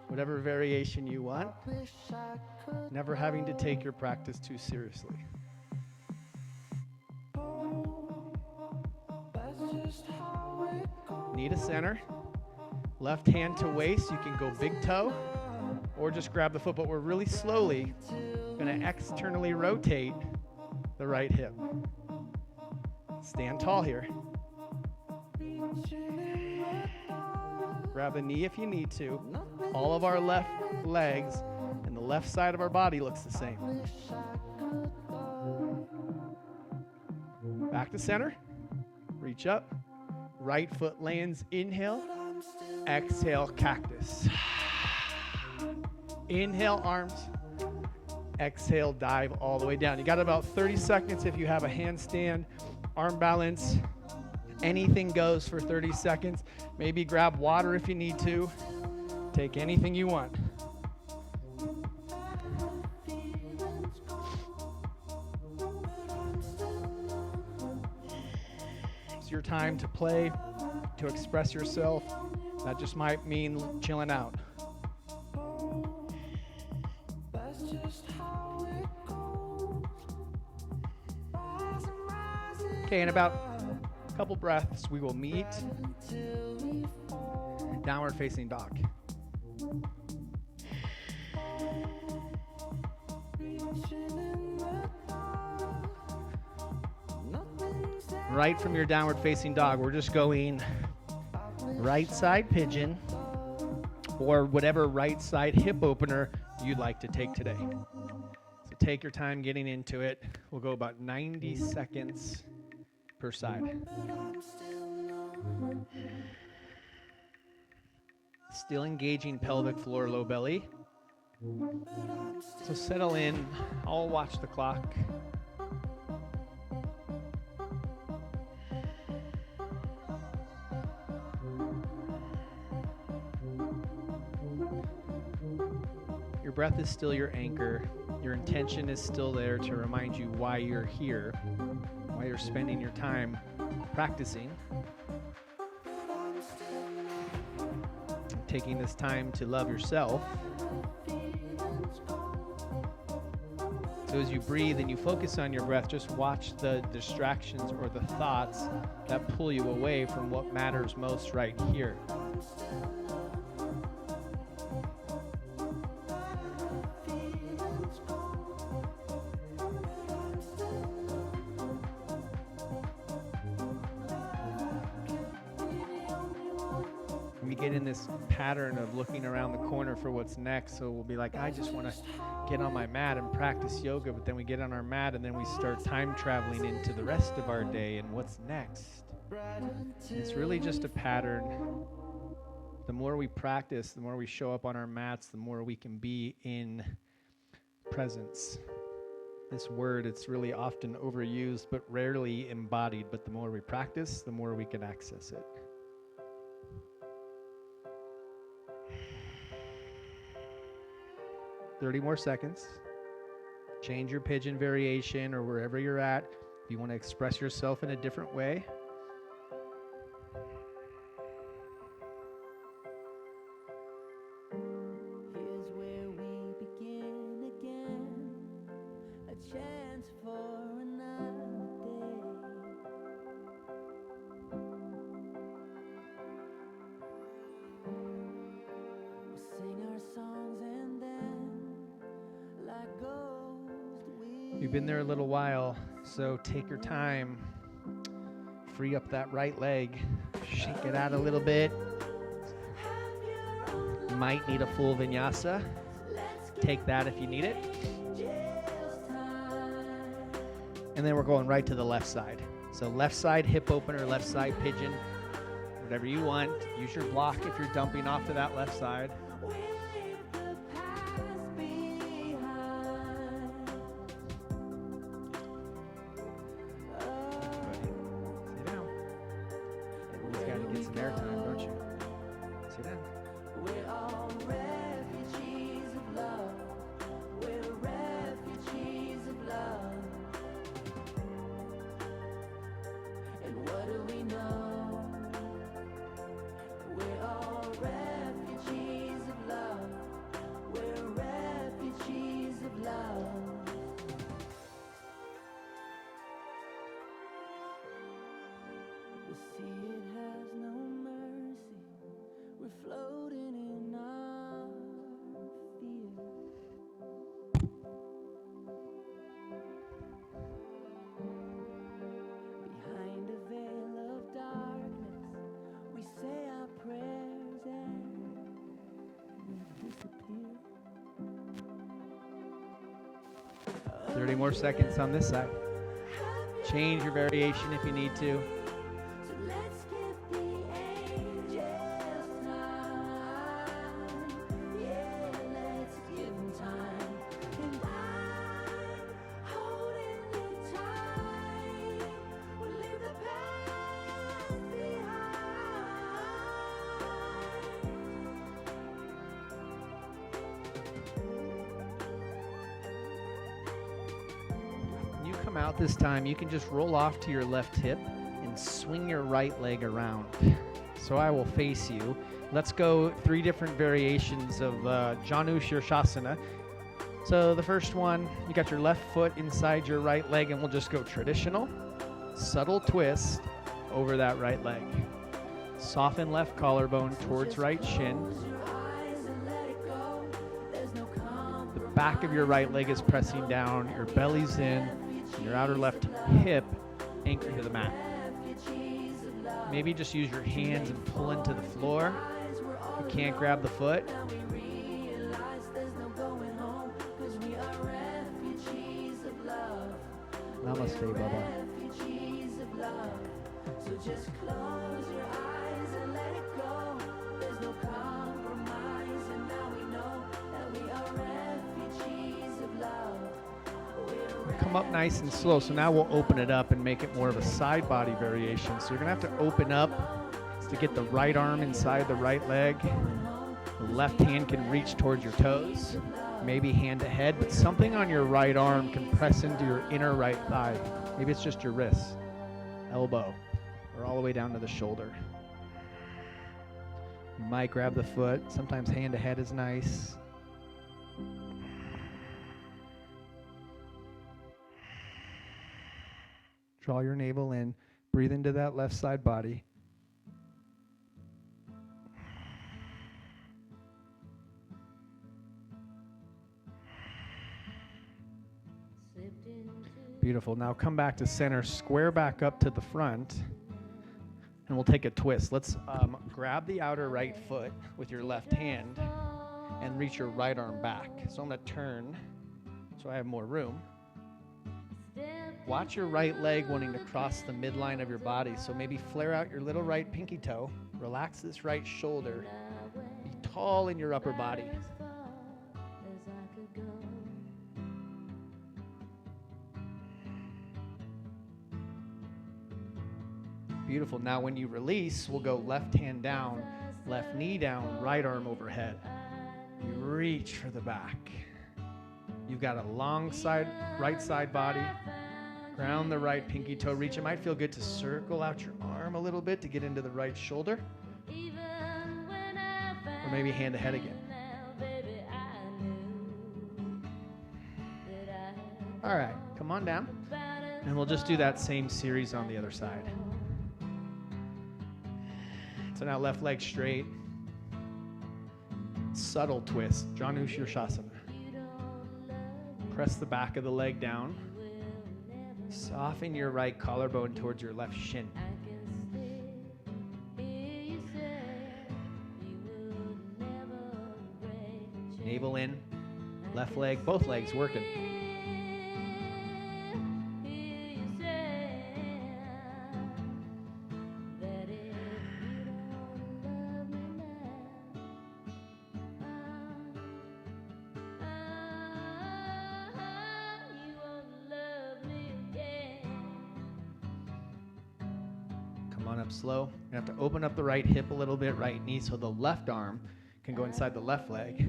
Whatever variation you want. Never having to take your practice too seriously. Knee to center. Left hand to waist. You can go big toe or just grab the foot, but we're really slowly going to externally rotate the right hip. Stand tall here. Grab the knee if you need to. All of our left legs and the left side of our body looks the same. Back to center. Reach up. Right foot lands. Inhale. Exhale, cactus. Inhale, arms. Exhale, dive all the way down. You got about 30 seconds if you have a handstand, arm balance. Anything goes for 30 seconds. Maybe grab water if you need to. Take anything you want. It's your time to play, to express yourself. That just might mean chilling out. Okay, in about a couple breaths, we will meet downward facing dog. Right from your downward facing dog, we're just going right side pigeon or whatever right side hip opener you'd like to take today. So take your time getting into it. We'll go about 90 seconds per side. Still engaging pelvic floor, low belly. So settle in. I'll watch the clock. Your breath is still your anchor. Your intention is still there to remind you why you're here, why you're spending your time practicing. taking this time to love yourself. So as you breathe and you focus on your breath, just watch the distractions or the thoughts that pull you away from what matters most right here. We get in this pattern of looking around the corner for what's next. So we'll be like, I just want to get on my mat and practice yoga. But then we get on our mat and then we start time traveling into the rest of our day and what's next. It's really just a pattern. The more we practice, the more we show up on our mats, the more we can be in presence. This word, it's really often overused but rarely embodied. But the more we practice, the more we can access it. "30 more seconds. Change your pigeon variation or wherever you're at. If you want to express yourself in a different way. Here's where we begin again, a chance for another day. We'll sing our songs and then like ghosts You've been there a little while, so take your time. Free up that right leg. Shake it out a little bit. You might need a full vinyasa. Take that if you need it. And then we're going right to the left side. So left side hip opener, left side pigeon. Whatever you want. Use your block if you're dumping off to that left side. Sit down. Everyone's got to get some airtime, don't you? Sit down. We're all refugees of love. We're refugees of love. And what do we know? We're all refugees of love. We're refugees of love. The sea, it has no mercy. We're floating in our fear. Behind a veil of darkness, we say our prayers and we disappear. 30 more seconds on this side. Change your variation if you need to. So let's give the angels time. Yeah, let's give them time. And I'm holding you tight. We'll leave the past behind. When you come out this time, you can just roll off to your left hip and swing your right leg around. So I will face you. Let's go 3 different variations of Janu Shirshasana. So the first one, you got your left foot inside your right leg, and we'll just go traditional, subtle twist over that right leg. Soften left collarbone towards right shin. Close your eyes and let it go. There's no The back of your right leg is pressing down, your belly's in, and your outer left hip anchored to the mat. refugees of love. Maybe just use your hands and pull into the floor. If you can't grab the foot, Now we realize there's no going home, 'cause we are refugees of love. namaste, Baba. Refugees of love. So just close your eyes and let it go. There's no compromise, and now we know that we are refugees of love. We're Come up nice and slow. So now we'll open it up and make it more of a side body variation. So you're gonna have to open up to get the right arm inside the right leg. The left hand can reach towards your toes, maybe hand to head, but something on your right arm can press into your inner right thigh. Maybe it's just your wrist, elbow, or all the way down to the shoulder. You might grab the foot. Sometimes hand to head is nice. Draw your navel in. Breathe into that left side body. Beautiful. Now come back to center. Square back up to the front. And we'll take a twist. Let's grab the outer right foot with your left hand and reach your right arm back. So I'm going to turn so I have more room. Watch your right leg wanting to cross the midline of your body. So maybe flare out your little right pinky toe. Relax this right shoulder. Be tall in your upper body. Beautiful. Now when you release, we'll go left hand down, left knee down, right arm overhead. You reach for the back. You've got a long side, right side body. Ground the right pinky toe. Reach. It might feel good to circle out your arm a little bit to get into the right shoulder. Or maybe hand to head again. All right, come on down. And we'll just do that same series on the other side. So now left leg straight. Subtle twist, Janu Shirshasana. Press the back of the leg down. Soften your right collarbone towards your left shin. Navel in, left leg, both legs working. Up slow. You have to open up the right hip a little bit, right knee, so the left arm can go inside the left leg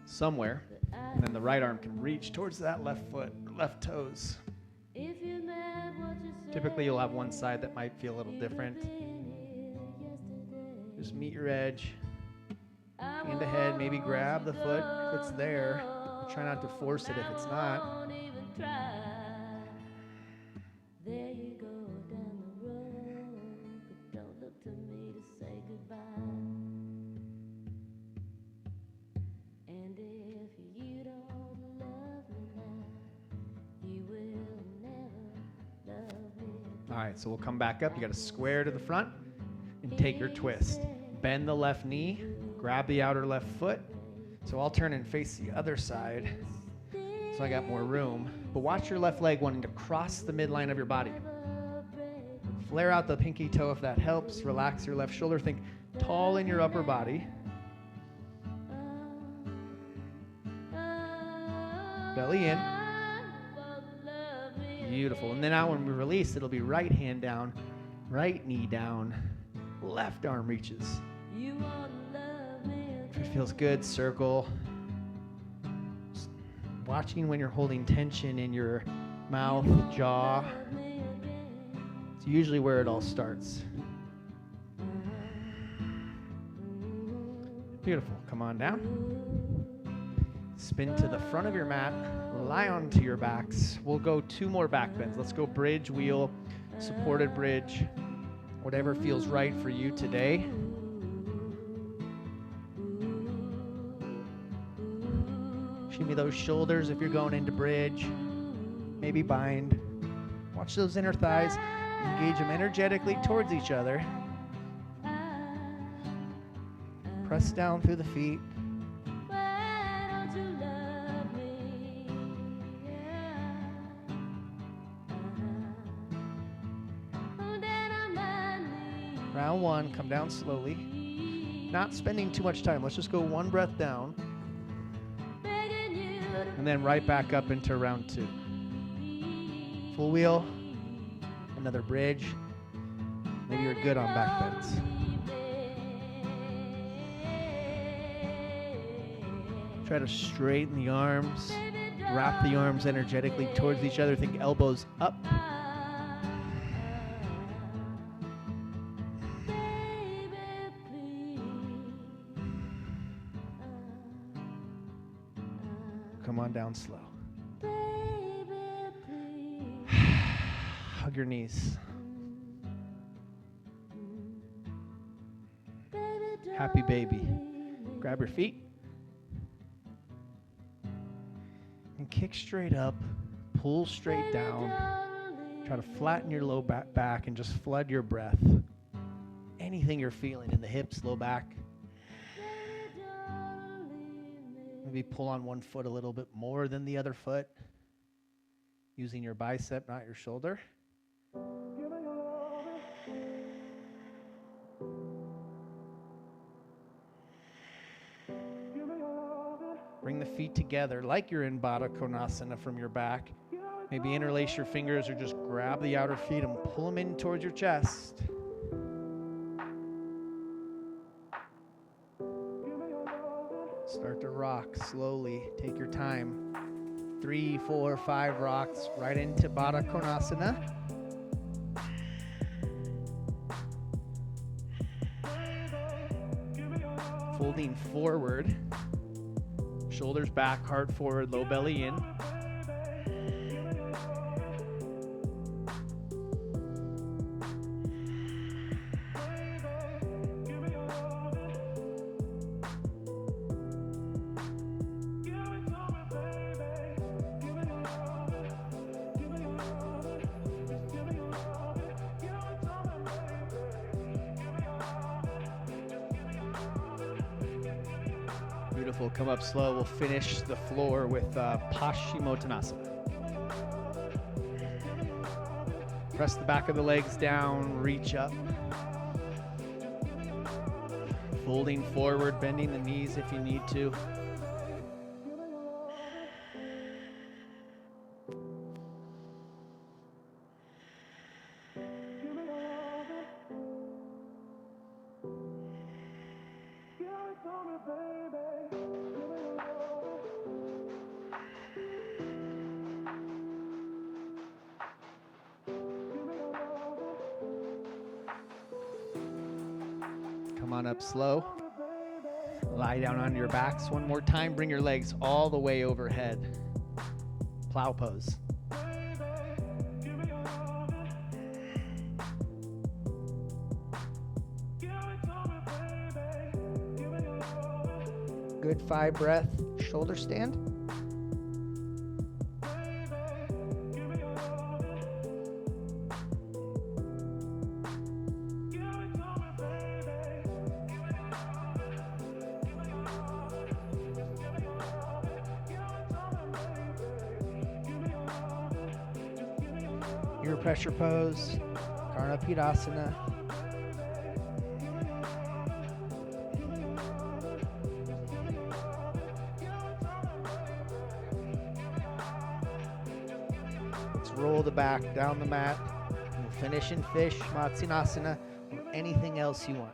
somewhere, and then the right arm can reach towards that left foot, left toes. Typically you'll have one side that might feel a little different. Just meet your edge. Hand to head, maybe grab the foot if it's there. Try not to force it if it's not. All right, so we'll come back up. You got to square to the front and take your twist. Bend the left knee, grab the outer left foot. So I'll turn and face the other side so I got more room. But watch your left leg wanting to cross the midline of your body. Flare out the pinky toe if that helps. Relax your left shoulder. Think tall in your upper body. Belly in. Beautiful. And then now when we release, it'll be right hand down, right knee down, left arm reaches. If it feels good, circle. Just watching when you're holding tension in your mouth, jaw. It's usually where it all starts. Beautiful. Come on down. Spin to the front of your mat. Lie onto your backs. We'll go 2 more back bends. Let's go bridge, wheel, supported bridge. Whatever feels right for you today. Shimmy those shoulders if you're going into bridge. Maybe bind. Watch those inner thighs. Engage them energetically towards each other. Press down through the feet. Round 1, come down slowly. Not spending too much time. Let's just go 1 breath down. And then right back up into round 2. Full wheel. Another bridge. Maybe you're good on back bends. Try to straighten the arms. Wrap the arms energetically towards each other. Think elbows up. come on down slow. Baby, please. Hug your knees. Baby, Happy don't baby. leave me. Grab your feet. And kick straight up. Pull straight Baby, down. don't leave Try to me. flatten your low back and just flood your breath. Anything you're feeling in the hips, low back. Baby, don't leave me. Maybe pull on one foot a little bit more than the other foot. Using your bicep, not your shoulder. Bring the feet together like you're in Baddha Konasana from your back. Maybe interlace your fingers or just grab the outer feet and pull them in towards your chest. Start to rock slowly. Take your time. 3, 4, 5 rocks right into Baddha Konasana. Folding forward. Shoulders back, heart forward, low belly in. Beautiful. Come up slow. We'll finish the floor with Paschimottanasana. Press the back of the legs down, reach up. Folding forward, bending the knees if you need to. Come on up slow. Lie down on your backs one more time. Bring your legs all the way overhead. Plow pose. Good 5 breath shoulder stand. Ear pressure pose, Karnapidasana. Let's roll the back down the mat. We'll finish in fish, Matsunasana, or anything else you want.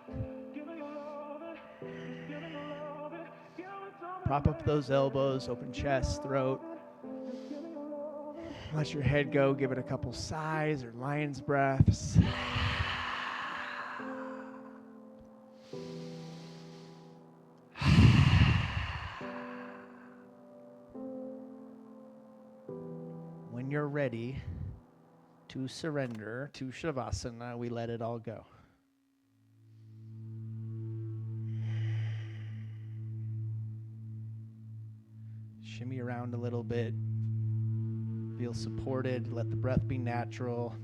Prop up those elbows, open chest, throat. Let your head go. Give it a couple sighs or lion's breaths. When you're ready to surrender to Shavasana, we let it all go. Shimmy around a little bit. Feel supported. Let the breath be natural.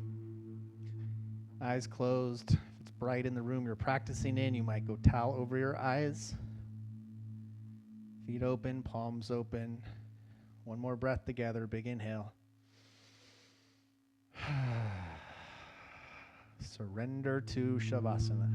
Eyes closed. If it's bright in the room you're practicing in, you might go towel over your eyes. Feet open, palms open. One more breath together. Big inhale. Surrender to Shavasana.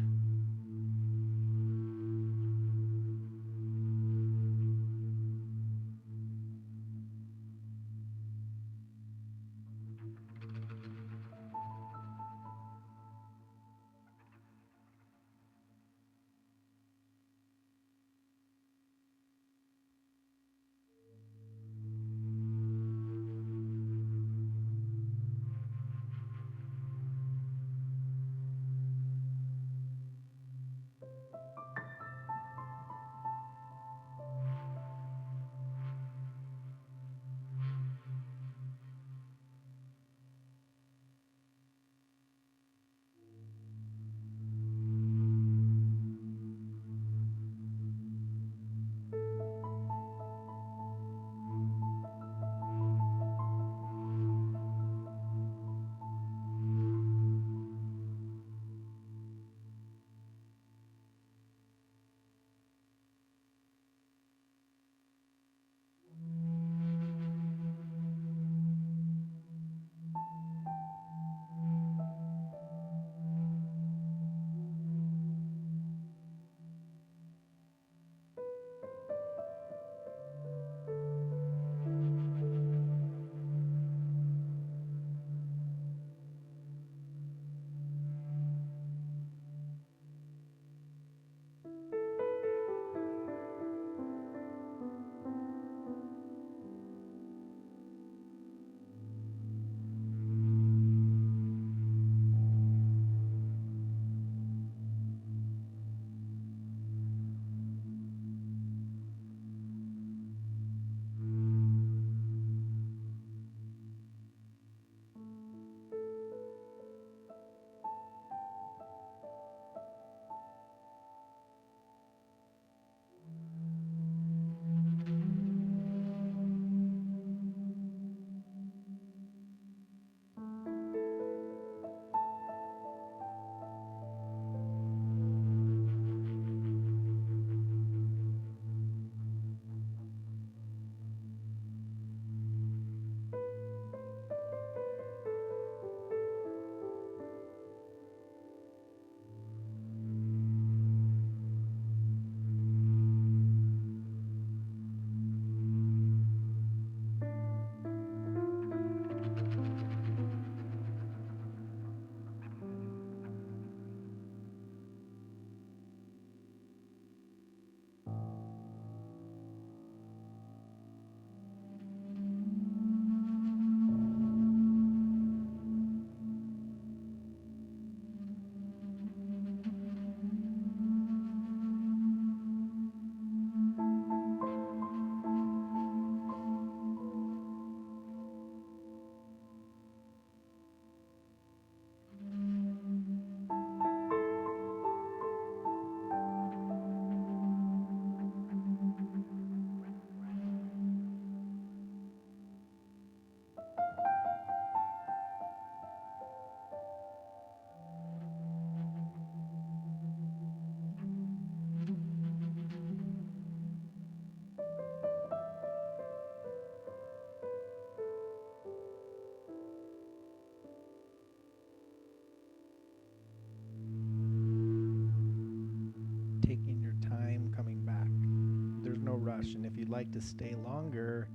suggestion. If you'd like to stay longer,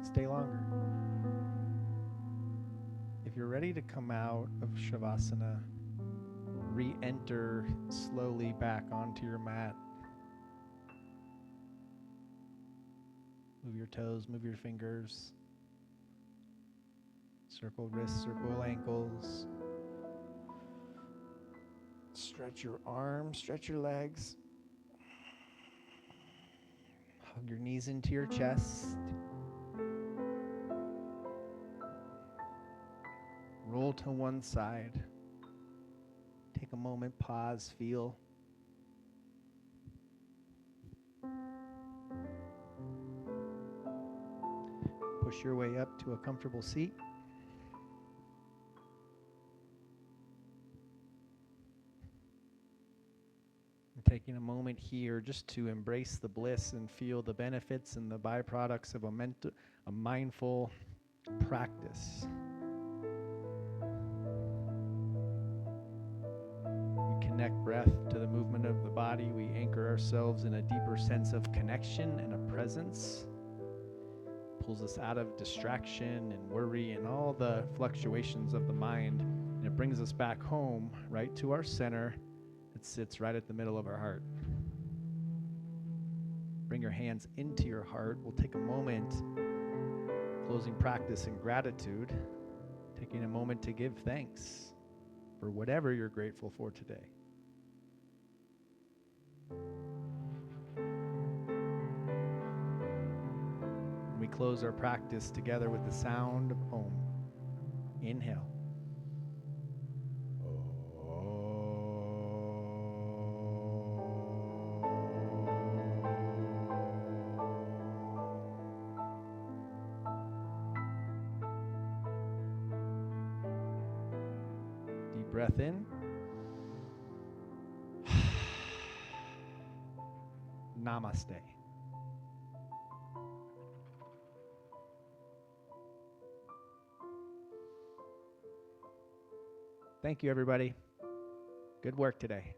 stay longer. If you're ready to come out of Shavasana, re-enter slowly back onto your mat. Move your toes, move your fingers. Circle wrists, circle ankles. Stretch your arms, stretch your legs. Hug your knees into your chest. Roll to one side. Take a moment, pause, feel. Push your way up to a comfortable seat. And taking a moment here just to embrace the bliss and feel the benefits and the byproducts of a mindful practice. We connect breath to the movement of the body. We anchor ourselves in a deeper sense of connection and a presence. Pulls us out of distraction and worry and all the fluctuations of the mind. And it brings us back home, right to our center. It sits right at the middle of our heart. Bring your hands into your heart. We'll take a moment, closing practice in gratitude, taking a moment to give thanks for whatever you're grateful for today. We close our practice together with the sound of Om. Inhale. Deep breath in. Namaste. Thank you, everybody. Good work today.